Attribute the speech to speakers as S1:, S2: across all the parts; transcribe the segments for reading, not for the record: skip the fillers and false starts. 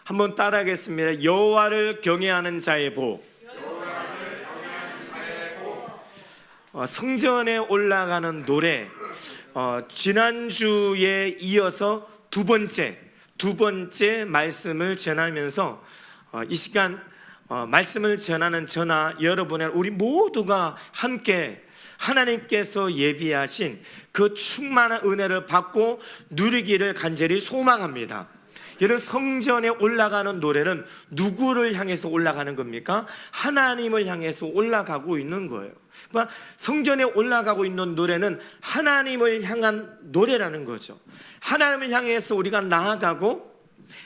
S1: 한번 따라하겠습니다. 여호와를 경외하는 자의 복. 성전에 올라가는 노래, 지난주에 이어서 두 번째 말씀을 전하면서 이 시간 말씀을 전하는 저나 여러분의 우리 모두가 함께 하나님께서 예비하신 그 충만한 은혜를 받고 누리기를 간절히 소망합니다. 여러분, 성전에 올라가는 노래는 누구를 향해서 올라가는 겁니까? 하나님을 향해서 올라가고 있는 거예요. 그러니까 성전에 올라가고 있는 노래는 하나님을 향한 노래라는 거죠. 하나님을 향해서 우리가 나아가고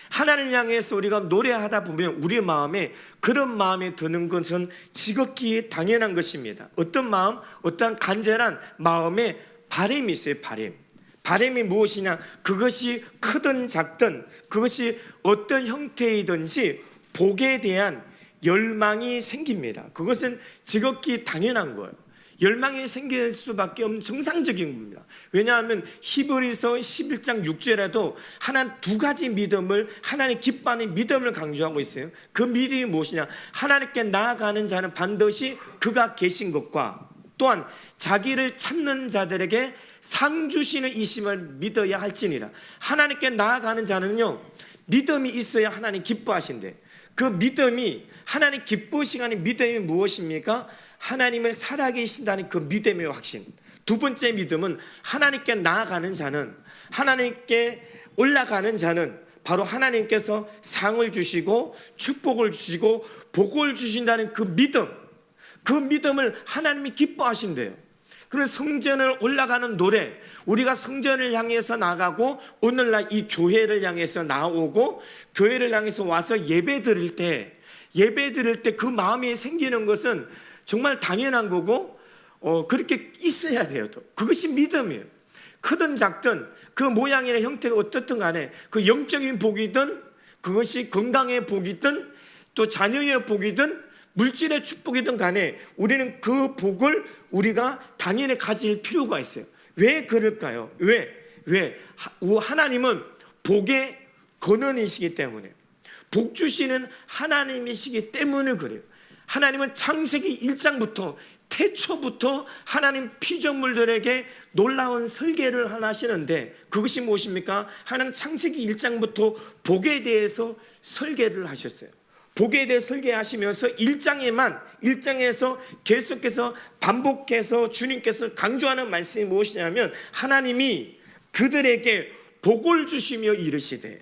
S1: 하나님을 향해서 우리가 노래하다 보면 우리 마음에 그런 마음이 드는 것은 지극히 당연한 것입니다. 어떤 마음? 어떤 간절한 마음에 바람이 있어요. 바람이 무엇이냐? 그것이 크든 작든 그것이 어떤 형태이든지 복에 대한 열망이 생깁니다. 그것은 지극히 당연한 거예요. 열망이 생길 수밖에 없는 정상적인 겁니다. 왜냐하면 히브리서 11장 6절에도 하나님 두 가지 믿음을, 하나님 기뻐하는 믿음을 강조하고 있어요. 그 믿음이 무엇이냐? 하나님께 나아가는 자는 반드시 그가 계신 것과 또한 자기를 찾는 자들에게 상 주시는 이심을 믿어야 할지니라. 하나님께 나아가는 자는요, 믿음이 있어야 하나님 기뻐하신대. 그 믿음이, 하나님 기쁘시는 믿음이 무엇입니까? 하나님을 살아계신다는 그 믿음의 확신. 두 번째 믿음은 하나님께 나아가는 자는, 하나님께 올라가는 자는 바로 하나님께서 상을 주시고 축복을 주시고 복을 주신다는 그 믿음, 그 믿음을 하나님이 기뻐하신대요. 그래서 성전을 올라가는 노래, 우리가 성전을 향해서 나가고 오늘날 이 교회를 향해서 나오고 교회를 향해서 와서 예배 드릴 때 그 마음이 생기는 것은 정말 당연한 거고 그렇게 있어야 돼요. 또 그것이 믿음이에요. 크든 작든 그 모양이나 형태가 어떻든 간에 그 영적인 복이든 그것이 건강의 복이든 또 자녀의 복이든 물질의 축복이든 간에 우리는 그 복을 우리가 당연히 가질 필요가 있어요. 왜 그럴까요? 왜? 하나님은 복의 근원이시기 때문에, 복 주시는 하나님이시기 때문에 그래요. 하나님은 창세기 1장부터 태초부터 하나님 피조물들에게 놀라운 설계를 하나 하시는데 그것이 무엇입니까? 하나님 창세기 1장부터 복에 대해서 설계를 하셨어요. 복에 대해 설계하시면서 1장에서 계속해서 반복해서 주님께서 강조하는 말씀이 무엇이냐면 하나님이 그들에게 복을 주시며 이르시되,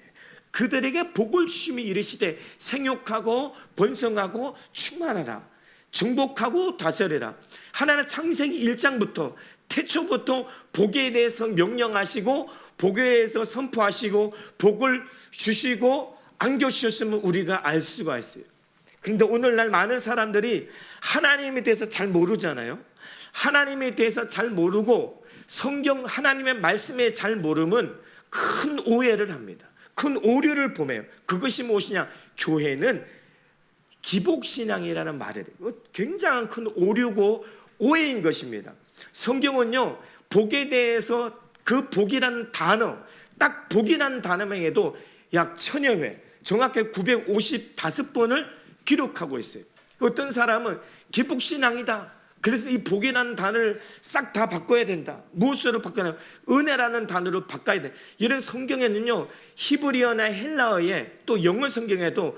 S1: 그들에게 복을 주시며 이르시되 생육하고 번성하고 충만하라, 정복하고 다스려라. 하나님 창세기 1장부터 태초부터 복에 대해서 명령하시고 복에 대해서 선포하시고 복을 주시고 안겨주셨으면 우리가 알 수가 있어요. 그런데 오늘날 많은 사람들이 하나님에 대해서 잘 모르잖아요. 하나님에 대해서 잘 모르고 성경 하나님의 말씀에 잘 모르면 큰 오해를 합니다. 큰 오류를 범해요. 그것이 무엇이냐? 교회는 기복신앙이라는 말을 해요. 굉장한 큰 오류고 오해인 것입니다. 성경은요, 복에 대해서 그 복이라는 단어, 딱 복이라는 단어만 해도 약 1000여 회, 정확히 955번을 기록하고 있어요. 어떤 사람은 기복신앙이다, 그래서 이 복이라는 단어를 싹 다 바꿔야 된다. 무엇으로 바꿔야 되냐? 은혜라는 단어로 바꿔야 돼. 이런 성경에는요, 히브리어나 헬라어에 또 영어 성경에도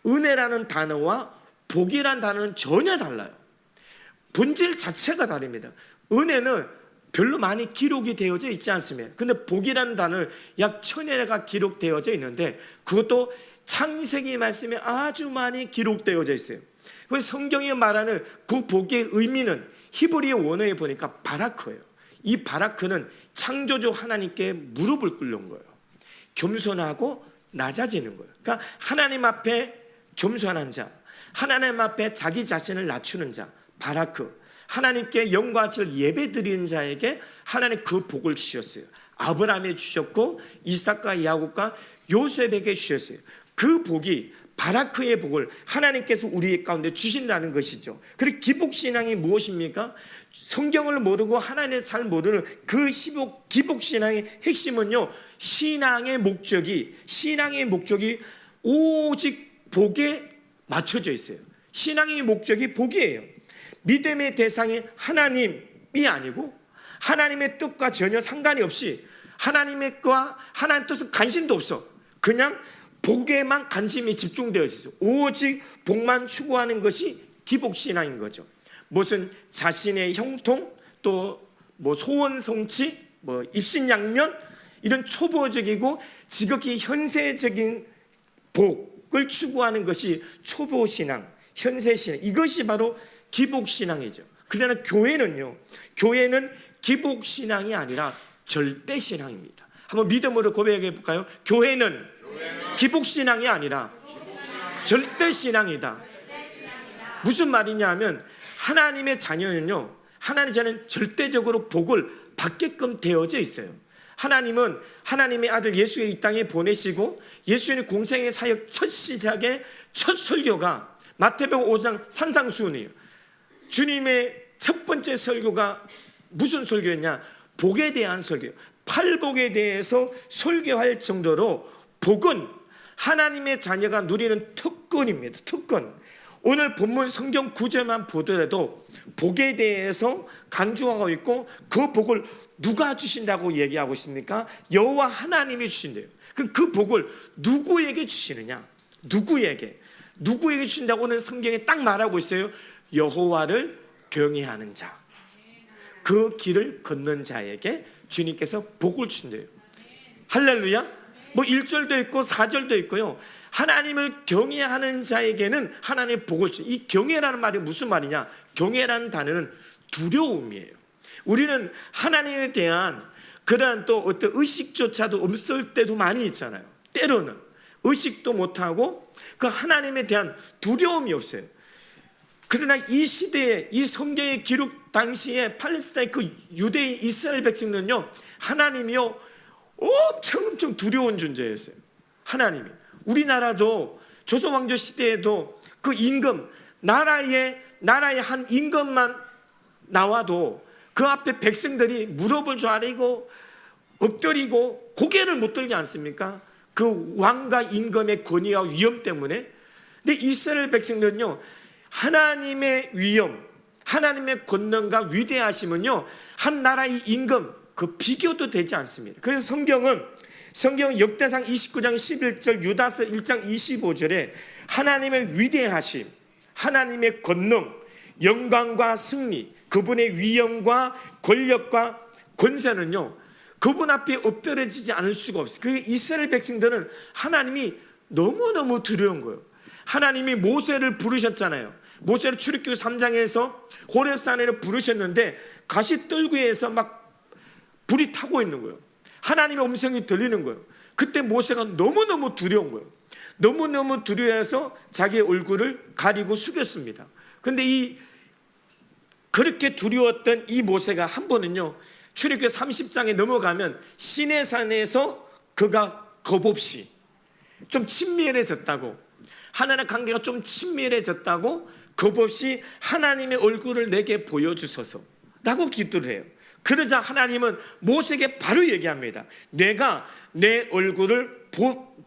S1: 은혜라는 단어와 복이라는 단어는 전혀 달라요. 본질 자체가 다릅니다. 은혜는 별로 많이 기록이 되어져 있지 않습니다. 근데 복이라는 단어는 약 1000회가 기록되어져 있는데 그것도 창세기 말씀에 아주 많이 기록되어져 있어요. 그 성경이 말하는 그 복의 의미는 히브리어 원어에 보니까 바라크예요. 이 바라크는 창조주 하나님께 무릎을 꿇는 거예요. 겸손하고 낮아지는 거예요. 그러니까 하나님 앞에 겸손한 자, 하나님 앞에 자기 자신을 낮추는 자, 바라크. 하나님께 영과 질 예배 드리는 자에게 하나님 그 복을 주셨어요. 아브라함에 주셨고 이삭과 야곱과 요셉에게 주셨어요. 그 복이 바라크의 복을 하나님께서 우리 가운데 주신다는 것이죠. 그리고 기복신앙이 무엇입니까? 성경을 모르고 하나님을 잘 모르는 그 기복신앙의 핵심은요, 신앙의 목적이 오직 복에 맞춰져 있어요. 신앙의 목적이 복이에요. 믿음의 대상이 하나님이 아니고 하나님의 뜻과 전혀 상관이 없이 하나님의 것과 하나님 뜻은 관심도 없어. 그냥 복에만 관심이 집중되어 있어요. 오직 복만 추구하는 것이 기복신앙인 거죠. 무슨 자신의 형통, 또 뭐 소원 성취, 뭐 입신양면, 이런 초보적이고 지극히 현세적인 복을 추구하는 것이 초보신앙, 현세신앙, 이것이 바로 기복신앙이죠. 그러나 교회는 기복신앙이 아니라 절대신앙입니다. 한번 믿음으로 고백해 볼까요? 교회는 기복신앙이 아니라 절대신앙이다. 무슨 말이냐 하면 하나님의 자녀는요, 하나님의 자녀는 절대적으로 복을 받게끔 되어져 있어요. 하나님은 하나님의 아들 예수를 이 땅에 보내시고 예수님의 공생의 사역 첫 시작의 첫 설교가 마태복음 5장 산상수훈이에요. 주님의 첫 번째 설교가 무슨 설교였냐? 복에 대한 설교예요. 팔복에 대해서 설교할 정도로 복은 하나님의 자녀가 누리는 특권입니다. 특권. 오늘 본문 성경 구절만 보더라도 복에 대해서 강조하고 있고 그 복을 누가 주신다고 얘기하고 있습니까? 여호와 하나님이 주신대요. 그 복을 누구에게 주시느냐? 누구에게 주신다고는 성경에 딱 말하고 있어요. 여호와를 경외하는 자, 그 길을 걷는 자에게 주님께서 복을 주신대요. 할렐루야. 뭐 1절도 있고 4절도 있고요. 하나님을 경외하는 자에게는 하나님의 복을 주셔요. 이 경외라는 말이 무슨 말이냐? 경외라는 단어는 두려움이에요. 우리는 하나님에 대한 그러한 또 어떤 의식조차도 없을 때도 많이 있잖아요. 때로는 의식도 못하고 그 하나님에 대한 두려움이 없어요. 그러나 이 시대에 이 성경의 기록 당시에 팔레스타인 그 유대인 이스라엘 백성들은요, 하나님이요 엄청 두려운 존재였어요. 하나님이. 우리나라도 조선왕조 시대에도 그 임금, 나라의 한 임금만 나와도 그 앞에 백성들이 무릎을 좌리고 엎드리고 고개를 못 들지 않습니까? 그 왕과 임금의 권위와 위엄 때문에. 근데 이스라엘 백성들은요, 하나님의 위엄, 하나님의 권능과 위대하심은요, 한 나라의 임금 그 비교도 되지 않습니다. 그래서 성경은 역대상 29장 11절, 유다서 1장 25절에 하나님의 위대하심, 하나님의 권능, 영광과 승리, 그분의 위엄과 권력과 권세는요, 그분 앞에 엎드려지지 않을 수가 없어요. 그 이스라엘 백성들은 하나님이 너무너무 두려운 거예요. 하나님이 모세를 부르셨잖아요. 모세를 출애굽기 3장에서 호렙산에를 부르셨는데 가시떨기에서 막 불이 타고 있는 거예요. 하나님의 음성이 들리는 거예요. 그때 모세가 너무너무 두려운 거예요. 너무너무 두려워해서 자기의 얼굴을 가리고 숙였습니다. 근데 그렇게 두려웠던 이 모세가 한 번은요, 출애굽기 30장에 넘어가면 시내산에서 그가 겁없이 좀 친밀해졌다고, 하나님의 관계가 좀 친밀해졌다고 겁없이 하나님의 얼굴을 내게 보여주소서 라고 기도를 해요. 그러자 하나님은 모세에게 바로 얘기합니다. 내가 내 얼굴을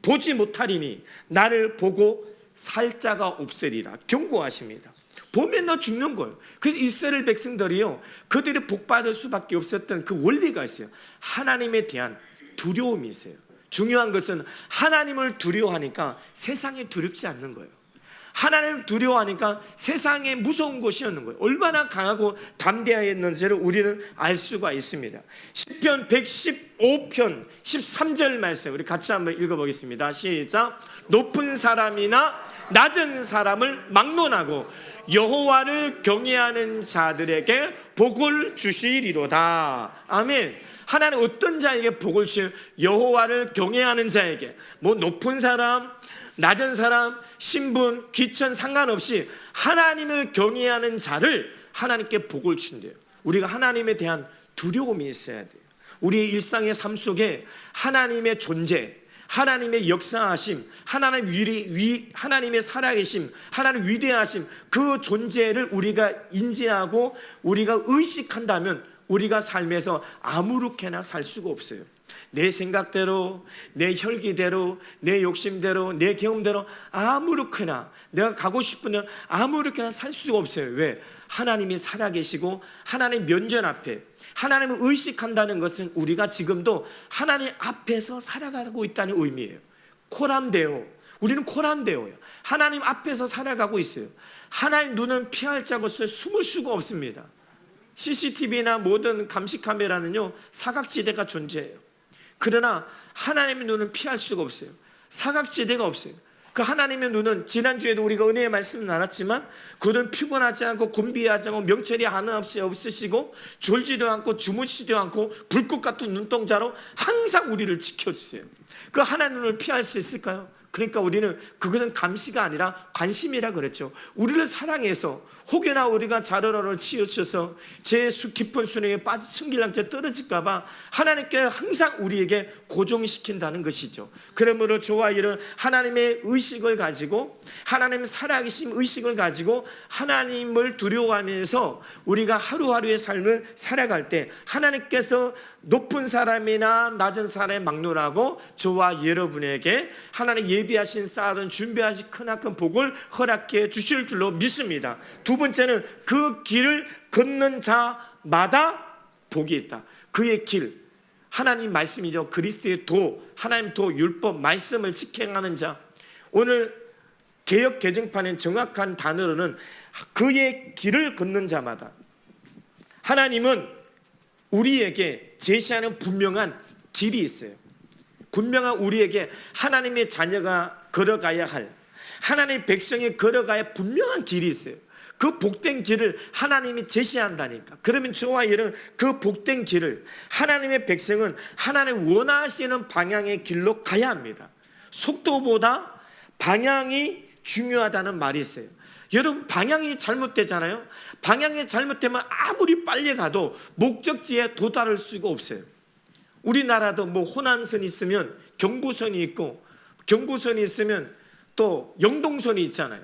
S1: 보지 못하리니 나를 보고 살 자가 없으리라 경고하십니다. 보면 너 죽는 거예요. 그래서 이스라엘 백성들이요, 그들이 복받을 수밖에 없었던 그 원리가 있어요. 하나님에 대한 두려움이 있어요. 중요한 것은 하나님을 두려워하니까 세상이 두렵지 않는 거예요. 하나님을 두려워하니까 세상에 무서운 것이 없는 거예요. 얼마나 강하고 담대했는지를 우리는 알 수가 있습니다. 시편 115편 13절 말씀 우리 같이 한번 읽어보겠습니다. 시작. 높은 사람이나 낮은 사람을 막론하고 여호와를 경외하는 자들에게 복을 주시리로다. 아멘. 하나님 어떤 자에게 복을 주시요? 여호와를 경외하는 자에게. 뭐 높은 사람, 낮은 사람, 신분, 귀천 상관없이 하나님을 경외하는 자를 하나님께 복을 주신대요. 우리가 하나님에 대한 두려움이 있어야 돼요. 우리의 일상의 삶 속에 하나님의 존재, 하나님의 역사하심, 하나님의 살아계심, 하나님의 위대하심, 그 존재를 우리가 인지하고 우리가 의식한다면 우리가 삶에서 아무렇게나 살 수가 없어요. 내 생각대로, 내 혈기대로, 내 욕심대로, 내 경험대로 아무렇게나 내가 가고 싶은 대로 아무렇게나 살 수가 없어요. 왜? 하나님이 살아계시고 하나님 면전 앞에 하나님을 의식한다는 것은 우리가 지금도 하나님 앞에서 살아가고 있다는 의미예요. 코란데오. 우리는 코란데오예요. 하나님 앞에서 살아가고 있어요. 하나님 눈은 피할 자가 없어요. 숨을 수가 없습니다. CCTV나 모든 감시 카메라는요, 사각지대가 존재해요. 그러나 하나님의 눈은 피할 수가 없어요. 사각지대가 없어요. 그 하나님의 눈은 지난주에도 우리가 은혜의 말씀을 나눴지만 그는 피곤하지 않고 곤비하지 않고 명철이 하나 없이 없으시고 졸지도 않고 주무시지도 않고 불꽃 같은 눈동자로 항상 우리를 지켜주세요. 그 하나님의 눈을 피할 수 있을까요? 그러니까 우리는 그것은 감시가 아니라 관심이라 그랬죠. 우리를 사랑해서 혹여나 우리가 자르러를 치우쳐서 제 깊은 수렁에 빠져 청길랑째 떨어질까 봐 하나님께 항상 우리에게 고정시킨다는 것이죠. 그러므로 저와 이런 하나님의 의식을 가지고 하나님 살아계신 의식을 가지고 하나님을 두려워하면서 우리가 하루하루의 삶을 살아갈 때 하나님께서 높은 사람이나 낮은 사람의 막론하고 저와 여러분에게 하나님 예비하신 쌓아둔 준비하신 크나큰 복을 허락해 주실 줄로 믿습니다. 두 번째는 그 길을 걷는 자마다 복이 있다. 그의 길, 하나님 말씀이죠. 그리스도의 도, 하나님 도, 율법, 말씀을 지켜가는 자. 오늘 개역 개정판의 정확한 단어로는 그의 길을 걷는 자마다. 하나님은 우리에게 제시하는 분명한 길이 있어요. 분명한 우리에게 하나님의 자녀가 걸어가야 할, 하나님의 백성이 걸어가야 할 분명한 길이 있어요. 그 복된 길을 하나님이 제시한다니까. 그러면 저와 이런 그 복된 길을 하나님의 백성은 하나님 원하시는 방향의 길로 가야 합니다. 속도보다 방향이 중요하다는 말이 있어요. 여러분, 방향이 잘못되잖아요. 방향이 잘못되면 아무리 빨리 가도 목적지에 도달할 수가 없어요. 우리나라도 뭐 호남선이 있으면 경부선이 있고, 경부선이 있으면 또 영동선이 있잖아요.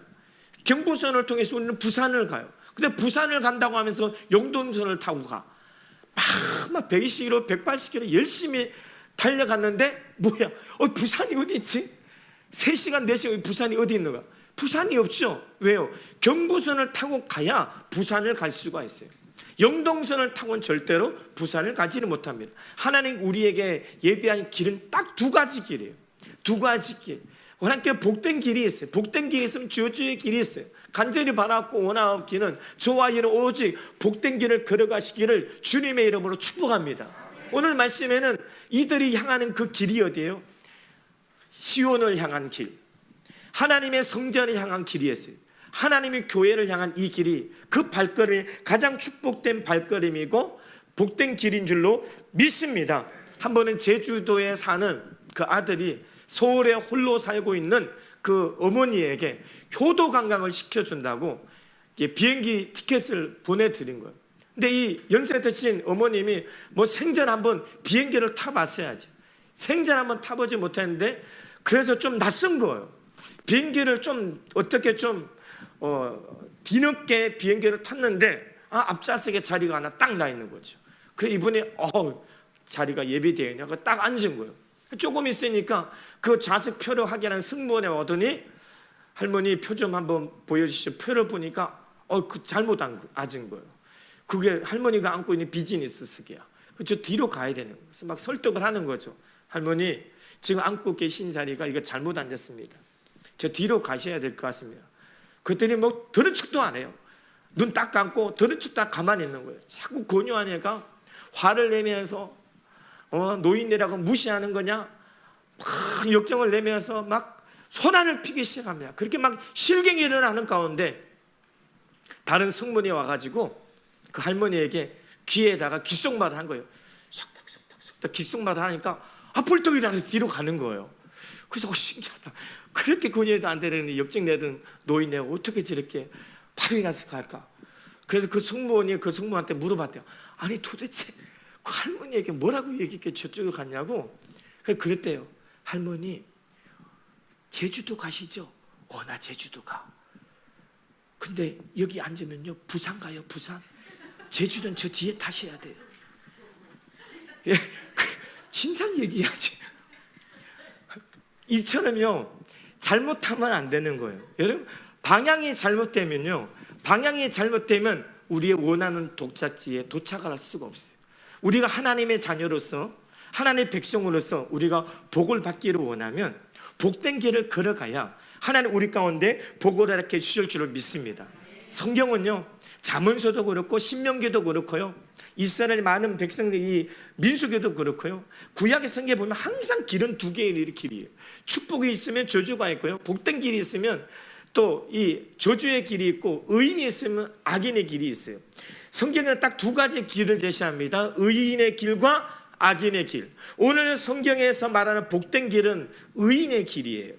S1: 경부선을 통해서 우리는 부산을 가요. 근데 부산을 간다고 하면서 영동선을 타고 가. 막 120km, 180km 열심히 달려갔는데 뭐야? 부산이 어디 있지? 3시간, 4시간 부산이 어디 있는가? 부산이 없죠. 왜요? 경부선을 타고 가야 부산을 갈 수가 있어요. 영동선을 타고는 절대로 부산을 가지는 못합니다. 하나님 우리에게 예비한 길은 딱 2가지 길이에요. 2가지 길. 하나님께 복된 길이 있어요. 복된 길이 있으면 주의 길이 있어요. 간절히 바라고 원하옵기는 저와 이는 오직 복된 길을 걸어가시기를 주님의 이름으로 축복합니다. 오늘 말씀에는 이들이 향하는 그 길이 어디예요? 시온을 향한 길, 하나님의 성전을 향한 길이었어요. 하나님의 교회를 향한 이 길이 그 발걸음이 가장 축복된 발걸음이고 복된 길인 줄로 믿습니다. 한 번은 제주도에 사는 그 아들이 서울에 홀로 살고 있는 그 어머니에게 효도 관광을 시켜준다고 비행기 티켓을 보내드린 거예요. 근데 이 연세 드신 어머님이 뭐 생전 한번 비행기를 타봤어야지. 생전 한번 타보지 못했는데 그래서 좀 낯선 거예요. 비행기를 좀 어떻게 좀 뒤늦게 비행기를 탔는데 앞좌석에 자리가 하나 딱 나 있는 거죠. 그래서 이분이 자리가 예비되어 있냐고 딱 앉은 거예요. 조금 있으니까 그 좌석 표를 확인한 승무원에 오더니 할머니 표 좀 한번 보여주시죠. 표를 보니까 그 잘못 앉은 거예요. 그게 할머니가 안고 있는 비즈니스 승이야. 저 뒤로 가야 되는 거예요. 그래서 막 설득을 하는 거죠. 할머니 지금 안고 계신 자리가 이거 잘못 앉았습니다. 저 뒤로 가셔야 될 것 같습니다. 그랬더니 뭐 들은 척도 안 해요. 눈 딱 감고 들은 척도 안 가만히 있는 거예요. 자꾸 권유한 애가 화를 내면서 노인네라고 무시하는 거냐? 막 역정을 내면서 막 소란을 피기 시작합니다. 그렇게 막 실갱이를 하는 가운데 다른 승문이 와가지고 그 할머니에게 귀에다가 귓속말을 한 거예요. 속닥속닥속닥 귓속말을 하니까 벌떡 일어나서 뒤로 가는 거예요. 그래서 신기하다. 그렇게 권유해도 안 되는 역정 내던 노인네가 어떻게 저렇게 바로 일어나서 갈까? 그래서 그 승무원이 그 승무원한테 물어봤대요. 아니 도대체 그 할머니에게 뭐라고 얘기했게 저쪽에 갔냐고. 그랬대요. 할머니 제주도 가시죠? 나 제주도 가. 근데 여기 앉으면요 부산 가요. 부산. 제주도는 저 뒤에 타셔야 돼요. 예, 진작 얘기하지. 이처럼요, 잘못하면 안 되는 거예요. 여러분, 방향이 잘못되면 우리의 원하는 독자지에 도착할 수가 없어요. 우리가 하나님의 자녀로서, 하나님의 백성으로서 우리가 복을 받기를 원하면 복된 길을 걸어가야 하나님 우리 가운데 복을 이렇게 주실 줄을 믿습니다. 성경은요, 잠언서도 그렇고 신명기도 그렇고요, 이스라엘 많은 백성들이 민수기도 그렇고요, 구약의 성경에 보면 항상 길은 두 개의 길이에요. 축복이 있으면 저주가 있고요, 복된 길이 있으면 또 이 저주의 길이 있고, 의인이 있으면 악인의 길이 있어요. 성경에는 딱 두 가지 길을 제시합니다. 의인의 길과 악인의 길. 오늘 성경에서 말하는 복된 길은 의인의 길이에요.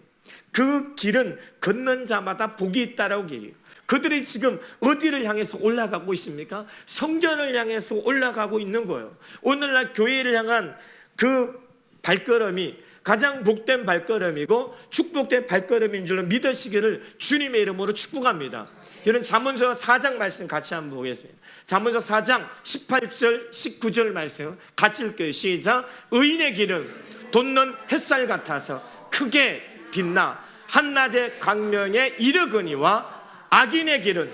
S1: 그 길은 걷는 자마다 복이 있다라고 얘기해요. 그들이 지금 어디를 향해서 올라가고 있습니까? 성전을 향해서 올라가고 있는 거예요. 오늘날 교회를 향한 그 발걸음이 가장 복된 발걸음이고 축복된 발걸음인 줄로 믿으시기를 주님의 이름으로 축복합니다. 이런 잠언서 4장 말씀 같이 한번 보겠습니다. 잠언서 4장 18절 19절 말씀 같이 읽게요. 시작. 의인의 길은 돋는 햇살 같아서 크게 빛나 한낮의 광명에 이르거니와 악인의 길은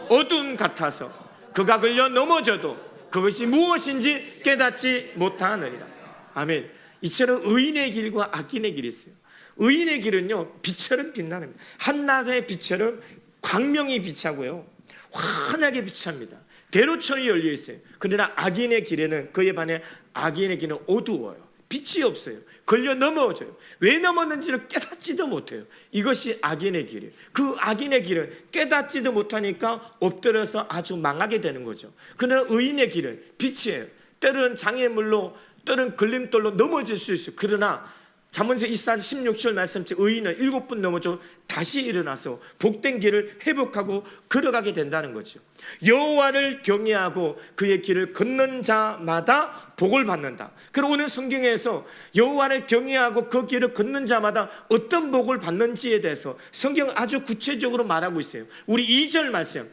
S1: 어둠 같아서 그가 걸려 넘어져도 그것이 무엇인지 깨닫지 못하느니라. 아멘. 이처럼 의인의 길과 악인의 길이 있어요. 의인의 길은요, 빛처럼 빛나는, 한낮의 빛처럼 광명이 빛하고요, 환하게 빛합니다. 대로천이 열려 있어요. 그러나 악인의 길에는, 그에 반해 악인의 길은 어두워요. 빛이 없어요. 걸려 넘어져요. 왜 넘었는지를 깨닫지도 못해요. 이것이 악인의 길이에요. 그 악인의 길은 깨닫지도 못하니까 엎드려서 아주 망하게 되는 거죠. 그러나 의인의 길은 빛이에요. 때로는 장애물로, 때로는 걸림돌로 넘어질 수 있어요. 그러나 잠언서 24장 16절 말씀처럼 의인은 7번 넘어져 다시 일어나서 복된 길을 회복하고 걸어가게 된다는 거죠. 여호와를 경외하고 그의 길을 걷는 자마다 복을 받는다. 그리고 오늘 성경에서 여호와를 경외하고 그 길을 걷는 자마다 어떤 복을 받는지에 대해서 성경은 아주 구체적으로 말하고 있어요. 우리 2절 말씀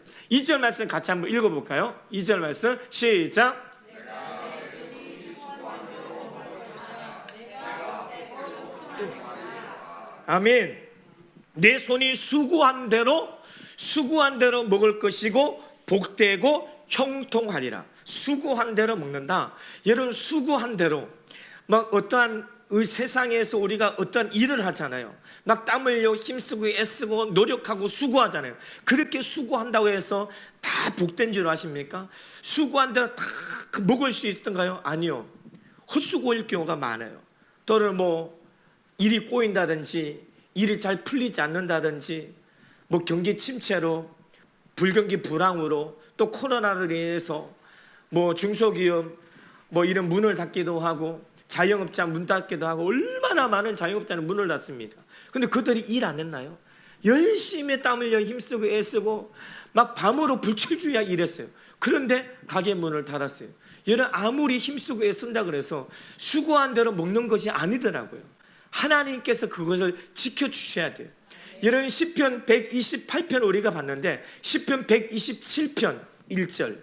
S1: 같이 한번 읽어볼까요? 2절 말씀 시작. 아멘. 내 손이 수고한 대로 먹을 것이고 복되고 형통하리라. 수고한 대로 먹는다. 여러분, 수고한 대로 막 어떠한 세상에서 우리가 어떠한 일을 하잖아요. 막 땀 흘려 힘쓰고 애쓰고 노력하고 수고하잖아요. 그렇게 수고한다고 해서 다 복된 줄 아십니까? 수고한 대로 다 먹을 수 있던가요? 아니요. 헛수고일 경우가 많아요. 또는 일이 꼬인다든지 일이 잘 풀리지 않는다든지 경기 침체로 불경기 불황으로 또 코로나를 인해서 중소기업 이런 문을 닫기도 하고 자영업자 문 닫기도 하고 얼마나 많은 자영업자는 문을 닫습니다. 근데 그들이 일 안 했나요? 열심히 땀 흘려 힘쓰고 애쓰고 막 밤으로 불철주야 일했어요. 그런데 가게 문을 닫았어요. 얘는 아무리 힘쓰고 애쓴다 그래서 수고한 대로 먹는 것이 아니더라고요. 하나님께서 그것을 지켜주셔야 돼요. 여러분, 시편 128편 우리가 봤는데 시편 127편 1절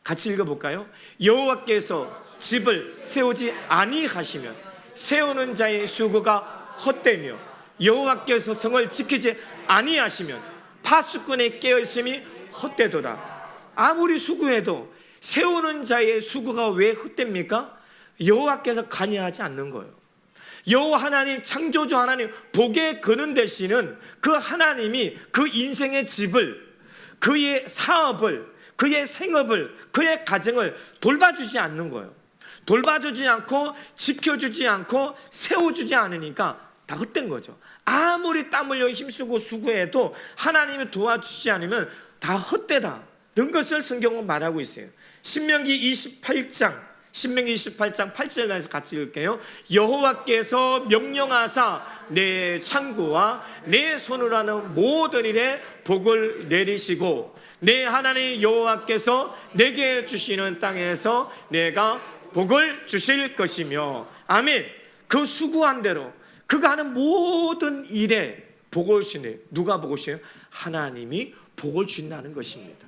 S1: 같이 읽어볼까요? 여호와께서 집을 세우지 아니하시면 세우는 자의 수고가 헛되며 여호와께서 성을 지키지 아니하시면 파수꾼의 깨어있음이 헛되도다. 아무리 수고해도 세우는 자의 수고가 왜 헛됩니까? 여호와께서 관여하지 않는 거예요. 여호와 하나님, 창조주 하나님, 복에 거는 대신은 그 하나님이 그 인생의 집을, 그의 사업을, 그의 생업을, 그의 가정을 돌봐주지 않는 거예요. 돌봐주지 않고 지켜주지 않고 세워주지 않으니까 다 헛된 거죠. 아무리 땀 흘려 힘쓰고 수고해도 하나님이 도와주지 않으면 다 헛되다. 이런 것을 성경은 말하고 있어요. 신명기 28장 8절에서 같이 읽을게요. 여호와께서 명령하사 내 창고와 내 손으로 하는 모든 일에 복을 내리시고 내 하나님 여호와께서 내게 주시는 땅에서 내가 복을 주실 것이며. 아멘. 그 수고한 대로 그가 하는 모든 일에 복을 주시네요. 누가 복을 주세요? 하나님이 복을 준다는 것입니다.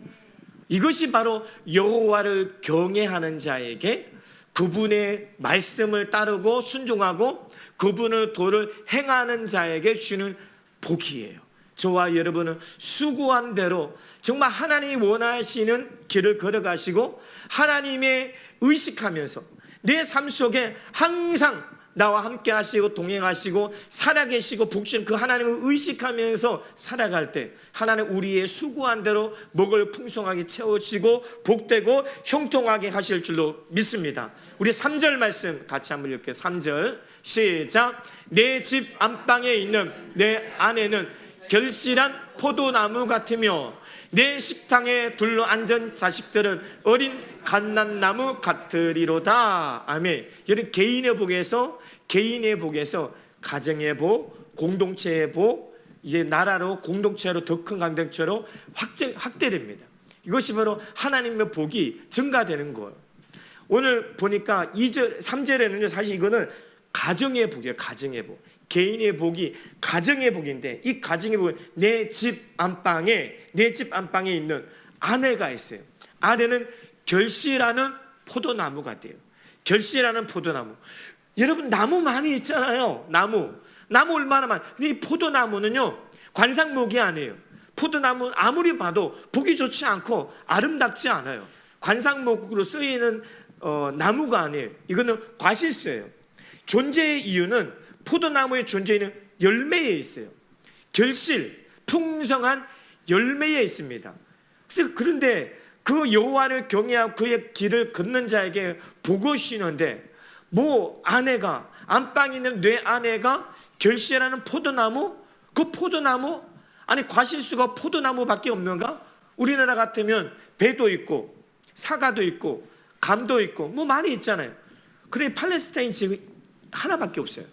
S1: 이것이 바로 여호와를 경외하는 자에게 그분의 말씀을 따르고 순종하고 그분의 도를 행하는 자에게 주는 복이에요. 저와 여러분은 수고한 대로 정말 하나님이 원하시는 길을 걸어가시고 하나님의 의식하면서 내 삶 속에 항상 나와 함께 하시고 동행하시고 살아계시고 복주신 그 하나님을 의식하면서 살아갈 때 하나님 우리의 수고한 대로 먹을 풍성하게 채워주시고 복되고 형통하게 하실 줄로 믿습니다. 우리 3절 말씀 같이 한번 읽게요. 3절 시작. 내 집 안방에 있는 내 아내는 결실한 포도나무 같으며 내 식당에 둘러앉은 자식들은 어린 갓난나무 같으리로다. 아멘. 여러분 개인의 복에서 가정의 복, 공동체의 복, 이제 나라로 공동체로 더 큰 강동체로 확대됩니다. 이것이 바로 하나님의 복이 증가되는 거예요. 오늘 보니까 2절, 3절에는요 사실 이거는 가정의 복이에요. 가정의 복. 개인의 복이 가정의 복인데 이 가정의 복은 내 집 안방에 있는 아내가 있어요. 아내는 결실하는 포도나무가 돼요. 결실하는 포도나무. 여러분 나무 많이 있잖아요. 나무 얼마나 많아. 근데 이 포도나무는요 관상목이 아니에요. 포도나무 아무리 봐도 보기 좋지 않고 아름답지 않아요. 관상목으로 쓰이는 나무가 아니에요. 이거는 과실수예요. 존재의 이유는 포도나무의 존재는 열매에 있어요. 결실, 풍성한 열매에 있습니다. 그런데 그 여호와를 경외하고 그의 길을 걷는 자에게 복을 주시는데 뭐 아내가 안방에 있는 내 아내가 결실하는 포도나무? 그 포도나무? 아니 과실수가 포도나무밖에 없는가? 우리나라 같으면 배도 있고 사과도 있고 감도 있고 뭐 많이 있잖아요. 그래 팔레스타인 지금 하나밖에 없어요.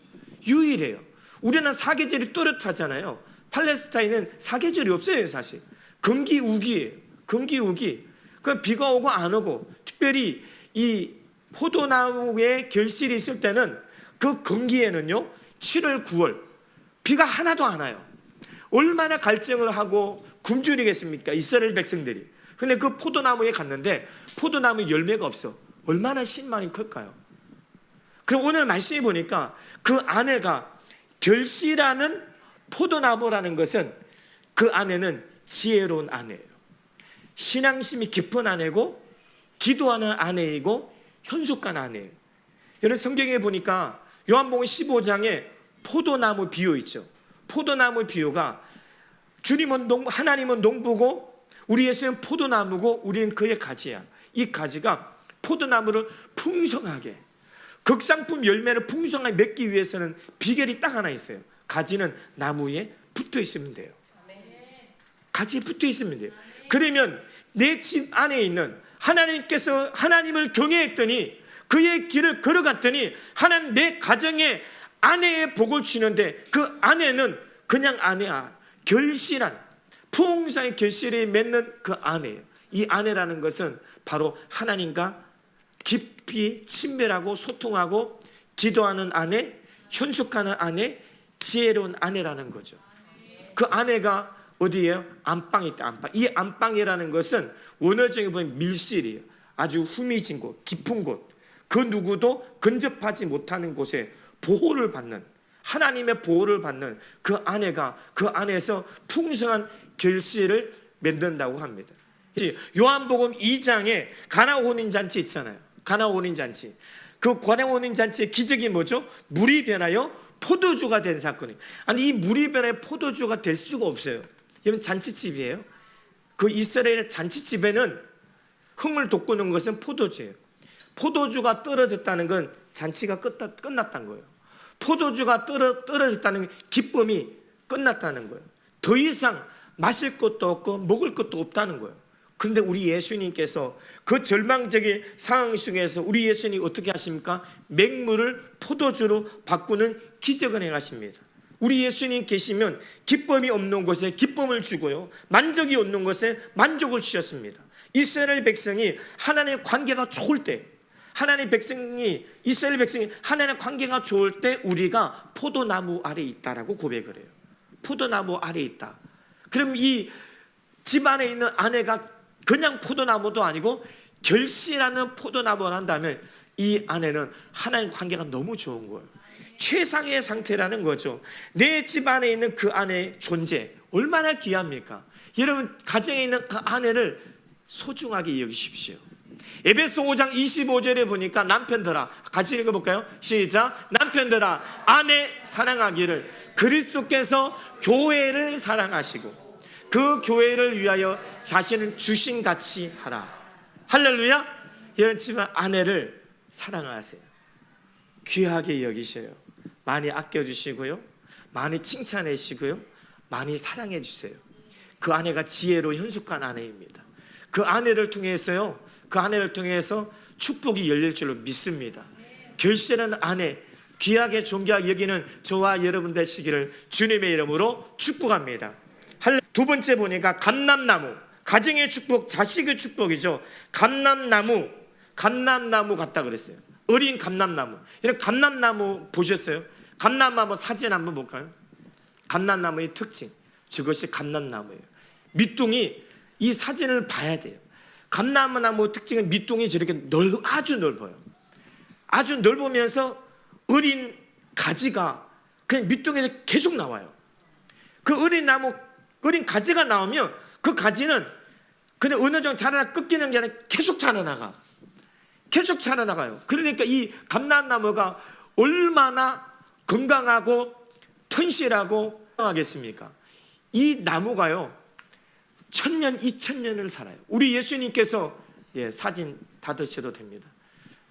S1: 유일해요. 우리는 사계절이 또렷하잖아요. 팔레스타인은 사계절이 없어요. 사실 금기우기예요. 금기우기. 그 비가 오고 안 오고 특별히 이 포도나무에 결실이 있을 때는 그 금기에는요 7월 9월 비가 하나도 안 와요. 얼마나 갈증을 하고 굶주리겠습니까 이스라엘 백성들이. 근데 그 포도나무에 갔는데 포도나무에 열매가 없어. 얼마나 신망이 클까요? 그럼 오늘 말씀해 보니까 그 아내가 결실하는 포도나무라는 것은 그 아내는 지혜로운 아내예요. 신앙심이 깊은 아내고 기도하는 아내이고 현숙한 아내예요. 여러분 성경에 보니까 요한복음 15장에 포도나무 비유 있죠. 포도나무 비유가 하나님은 농부고 우리 예수는 포도나무고 우리는 그의 가지야. 이 가지가 포도나무를 풍성하게 극상품 열매를 풍성하게 맺기 위해서는 비결이 딱 하나 있어요. 가지는 나무에 붙어 있으면 돼요. 가지에 붙어 있으면 돼요. 그러면 내 집 안에 있는 하나님께서 하나님을 경외했더니 그의 길을 걸어갔더니 하나님 내 가정에 아내의 복을 주는데 그 아내는 그냥 아내야. 결실한 풍성의 결실을 맺는 그 아내예요. 이 아내라는 것은 바로 하나님과 깊이 친밀하고 소통하고 기도하는 아내, 현숙하는 아내, 지혜로운 아내라는 거죠. 그 아내가 어디예요? 안방에 있다. 안방. 이 안방이라는 것은 원어적으로 보면 밀실이에요. 아주 후미진 곳, 깊은 곳. 그 누구도 근접하지 못하는 곳에 보호를 받는 하나님의 보호를 받는 그 아내가 그 안에서 풍성한 결실을 맺는다고 합니다. 요한복음 2장에 가나 혼인잔치 있잖아요. 가나 혼인잔치. 그 가나 혼인잔치의 기적이 뭐죠? 물이 변하여 포도주가 된 사건이. 아니 이 물이 변하여 포도주가 될 수가 없어요. 여러분 잔치집이에요. 그 이스라엘의 잔치집에는 흥을 돋구는 것은 포도주예요. 포도주가 떨어졌다는 건 잔치가 끝났다는 거예요. 포도주가 떨어졌다는 기쁨이 끝났다는 거예요. 더 이상 마실 것도 없고 먹을 것도 없다는 거예요. 그런데 우리 예수님께서 그 절망적인 상황 속에서 우리 예수님이 어떻게 하십니까? 맹물을 포도주로 바꾸는 기적을 행하십니다. 우리 예수님 계시면 기쁨이 없는 곳에 기쁨을 주고요, 만족이 없는 곳에 만족을 주셨습니다. 이스라엘 백성이 하나님의 관계가 좋을 때, 이스라엘 백성이 하나님의 관계가 좋을 때 우리가 포도나무 아래 있다라고 고백을 해요. 포도나무 아래 있다. 그럼 이 집 안에 있는 아내가 그냥 포도나무도 아니고 결실하는 포도나무를 한다면 이 아내는 하나님 관계가 너무 좋은 거예요. 최상의 상태라는 거죠. 내 집 안에 있는 그 아내의 존재 얼마나 귀합니까? 여러분 가정에 있는 그 아내를 소중하게 여기십시오. 에베소 5장 25절에 보니까 남편들아, 같이 읽어볼까요? 시작. 남편들아 아내 사랑하기를 그리스도께서 교회를 사랑하시고 그 교회를 위하여 자신을 주신같이 하라. 할렐루야. 여러분 집안 아내를 사랑하세요. 귀하게 여기셔요. 많이 아껴주시고요, 많이 칭찬해 주시고요, 많이 사랑해 주세요. 그 아내가 지혜로 현숙한 아내입니다. 그 아내를 통해서요, 그 아내를 통해서 축복이 열릴 줄로 믿습니다. 결실하는 아내 귀하게 존귀하게 여기는 저와 여러분 되시기를 주님의 이름으로 축복합니다. 두 번째 보니까 감람나무, 가정의 축복, 자식의 축복이죠. 감람나무 같다 그랬어요. 어린 감람나무. 이런 감람나무 보셨어요? 감람나무 사진 한번 볼까요? 감람나무의 특징, 저것이 감람나무예요. 밑둥이, 이 사진을 봐야 돼요. 감람나무 특징은 밑둥이 저렇게 아주 넓어요. 아주 넓으면서 어린 가지가 그냥 밑둥에 계속 나와요. 그 어린 가지가 나오면 그 가지는 그냥 어느 정도 자라나 꺾이는 게 아니라 계속 자라나가. 계속 자라나가요. 그러니까 이 감람나무가 얼마나 건강하고 튼실하고 하겠습니까? 이 나무가요 1000년, 2000년을 살아요. 우리 예수님께서 사진 다 드셔도 됩니다.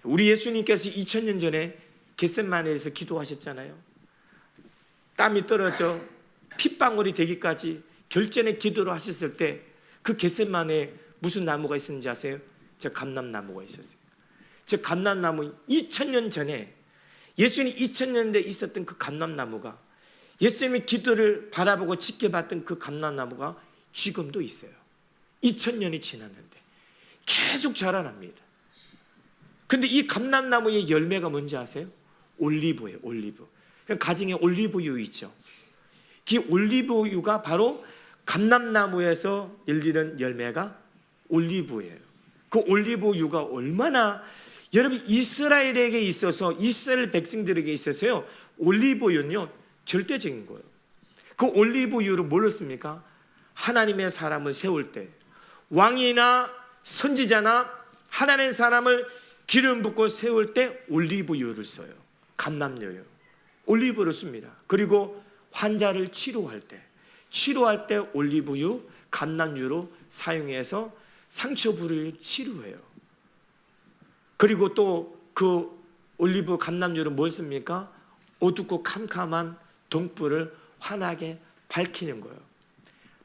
S1: 우리 예수님께서 2000년 전에 겟세마네에서 기도하셨잖아요. 땀이 떨어져 핏방울이 되기까지 결전의 기도를 하셨을 때 그 겟세마네에 무슨 나무가 있었는지 아세요? 저 감람나무가 있었어요. 저 감람나무 2000년 전에 예수님이 2000년대에 있었던 그 감람나무가, 예수님의 기도를 바라보고 지켜봤던 그 감람나무가 지금도 있어요. 2000년이 지났는데 계속 자라납니다. 근데 이 감람나무의 열매가 뭔지 아세요? 올리브예요. 올리브. 가정에 올리브유 있죠. 이 올리브유가 바로 감람나무에서 열리는 열매가 올리브예요. 그 올리브유가 얼마나, 여러분 이스라엘에게 있어서, 이스라엘 백성들에게 있어서요, 올리브유는요 절대적인 거예요. 그 올리브유를 뭘로 씁니까? 하나님의 사람을 세울 때, 왕이나 선지자나 하나님의 사람을 기름 붓고 세울 때 올리브유를 써요. 감람유요, 올리브를 씁니다. 그리고 환자를 치료할 때 올리브유, 감람유로 사용해서 상처 부위를 치료해요. 그리고 또 그 올리브 감람유를 뭘 씁니까? 어둡고 캄캄한 등불을 환하게 밝히는 거예요.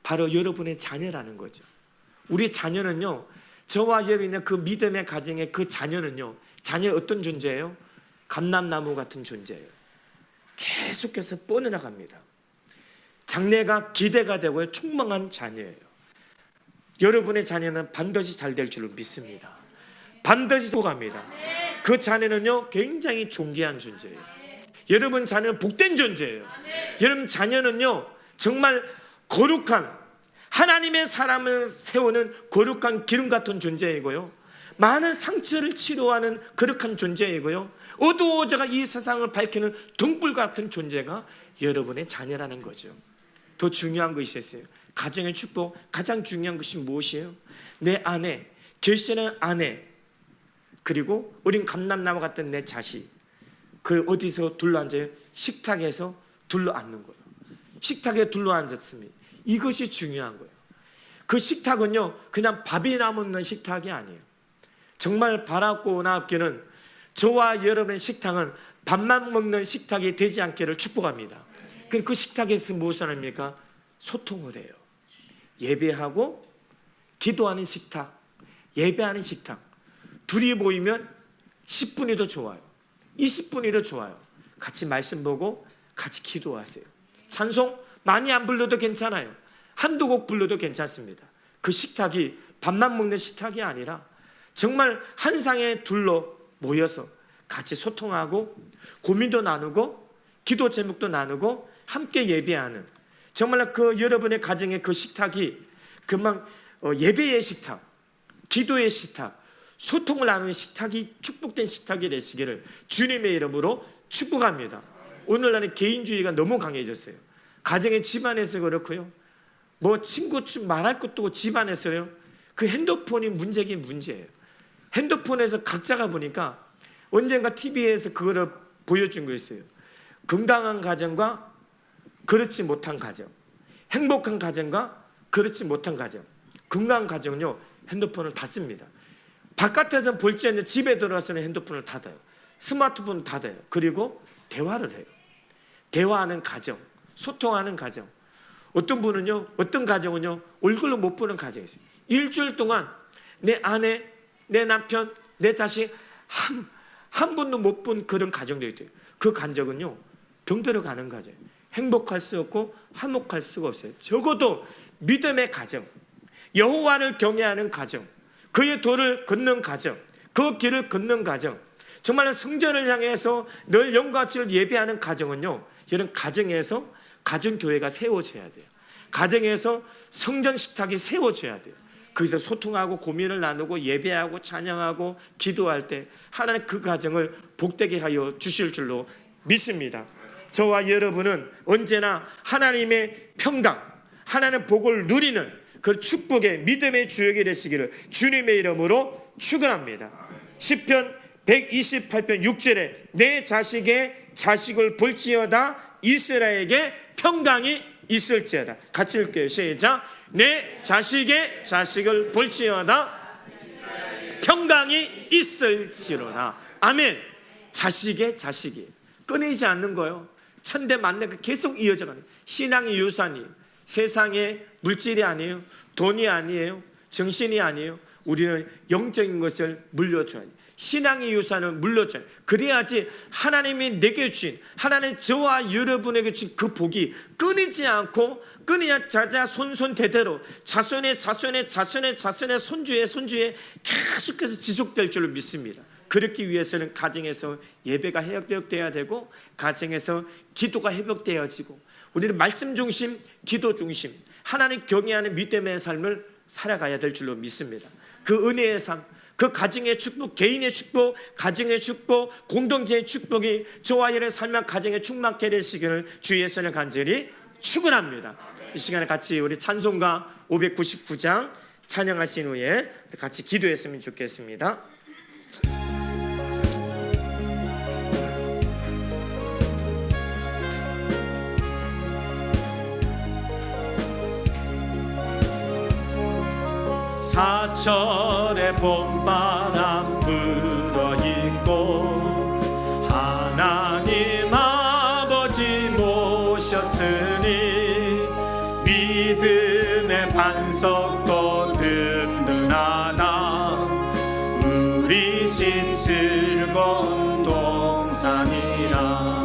S1: 바로 여러분의 자녀라는 거죠. 우리 자녀는요, 저와 여러분의 그 믿음의 가정의 그 자녀는요, 자녀의 어떤 존재예요? 감람나무 같은 존재예요. 계속해서 뻗어나갑니다. 장래가 기대가 되고요, 충만한 자녀예요. 여러분의 자녀는 반드시 잘 될 줄로 믿습니다. 반드시 소갑니다. 그 자녀는요 굉장히 존귀한 존재예요. 여러분 자녀는 복된 존재예요. 여러분 자녀는요 정말 거룩한, 하나님의 사람을 세우는 거룩한 기름 같은 존재이고요, 많은 상처를 치료하는 거룩한 존재이고요, 어두워져가 이 세상을 밝히는 등불 같은 존재가 여러분의 자녀라는 거죠. 더 중요한 것이 있어요. 가정의 축복, 가장 중요한 것이 무엇이에요? 내 아내, 결실한 아내, 그리고 어린 감람나무 같은 내 자식, 그 어디서 둘러앉아요? 식탁에서 둘러앉는 거예요. 식탁에 둘러앉았습니다. 이것이 중요한 거예요. 그 식탁은요 그냥 밥이 남는 식탁이 아니에요. 정말 바라고 나옵기는 저와 여러분의 식탁은 밥만 먹는 식탁이 되지 않기를 축복합니다. 그 식탁에서 무엇을 합니까? 소통을 해요. 예배하고 기도하는 식탁, 예배하는 식탁. 둘이 모이면 10분이 더 좋아요. 20분이 더 좋아요. 같이 말씀 보고 같이 기도하세요. 찬송 많이 안 불러도 괜찮아요. 한두 곡 불러도 괜찮습니다. 그 식탁이 밥만 먹는 식탁이 아니라 정말 한 상에 둘러 모여서 같이 소통하고 고민도 나누고 기도 제목도 나누고 함께 예배하는, 정말 그 여러분의 가정의 그 식탁이 금방 예배의 식탁, 기도의 식탁, 소통을 하는 식탁이 축복된 식탁이 되시기를 주님의 이름으로 축복합니다. 오늘날은 개인주의가 너무 강해졌어요. 가정의 집안에서 그렇고요, 뭐 친구 말할 것도 집안에서요. 그 핸드폰이 문제긴 문제예요. 핸드폰에서 각자가 보니까 언젠가 TV에서 그거를 보여준 거 있어요. 건강한 가정과 그렇지 못한 가정, 행복한 가정과 그렇지 못한 가정. 건강한 가정은요, 핸드폰을 닫습니다. 바깥에서 볼지 않는 집에 들어와서는 핸드폰을 닫아요. 스마트폰 닫아요. 그리고 대화를 해요. 대화하는 가정, 소통하는 가정. 어떤 분은요, 어떤 가정은요, 얼굴로 못 보는 가정이 있어요. 일주일 동안 내 아내, 내 남편, 내 자식 한 분도 못 본 그런 가정도 있대요. 그 가정은요, 병들어 가는 가정. 행복할 수 없고 화목할 수가 없어요. 적어도 믿음의 가정, 여호와를 경외하는 가정, 그의 도를 걷는 가정, 그 길을 걷는 가정, 정말로 성전을 향해서 늘 영광을 예배하는 가정은요, 이런 가정에서 가정교회가 세워져야 돼요. 가정에서 성전 식탁이 세워져야 돼요. 거기서 소통하고 고민을 나누고 예배하고 찬양하고 기도할 때 하나님 그 가정을 복되게 하여 주실 줄로 믿습니다. 저와 여러분은 언제나 하나님의 평강, 하나님의 복을 누리는 그 축복의 믿음의 주역이 되시기를 주님의 이름으로 축원합니다. 시편 128편 6절에 내 자식의 자식을 볼지어다 이스라엘에게 평강이 있을지어다. 같이 읽게요. 시작. 내 자식의 자식을 볼지어다 평강이 있을지로다. 아멘. 자식의 자식이 끊이지 않는 거예요. 천대 만대가 계속 이어져가는 신앙의 유산이 세상의 물질이 아니에요. 돈이 아니에요. 정신이 아니에요. 우리는 영적인 것을 물려줘야 돼요. 신앙의 유산을 물려줘야 돼요. 그래야지 하나님이 내게 주신, 하나님 저와 여러분에게 주신 그 복이 끊이지 않고 끊이냐 자자 손손 대대로 자손의 자손의 자손의 자손의 손주의 손주의 계속해서 지속될 줄로 믿습니다. 그렇기 위해서는 가정에서 예배가 회복되어야 되고 가정에서 기도가 회복되어지고 우리는 말씀 중심, 기도 중심, 하나님 경외하는 믿음의 삶을 살아가야 될 줄로 믿습니다. 그 은혜의 삶, 그 가정의 축복, 개인의 축복, 가정의 축복, 공동체의 축복이 저와 여러분의 삶과 가정에 충만케 되시기를 주 예수를 간절히 축원합니다. 이 시간에 같이 우리 찬송가 599장 찬양하신 후에 같이 기도했으면 좋겠습니다. 사철의 봄바람 불어있고 하나님 아버지 모셨으니 믿음의 반석도 든든하다. 우리 집 즐거운 동산이라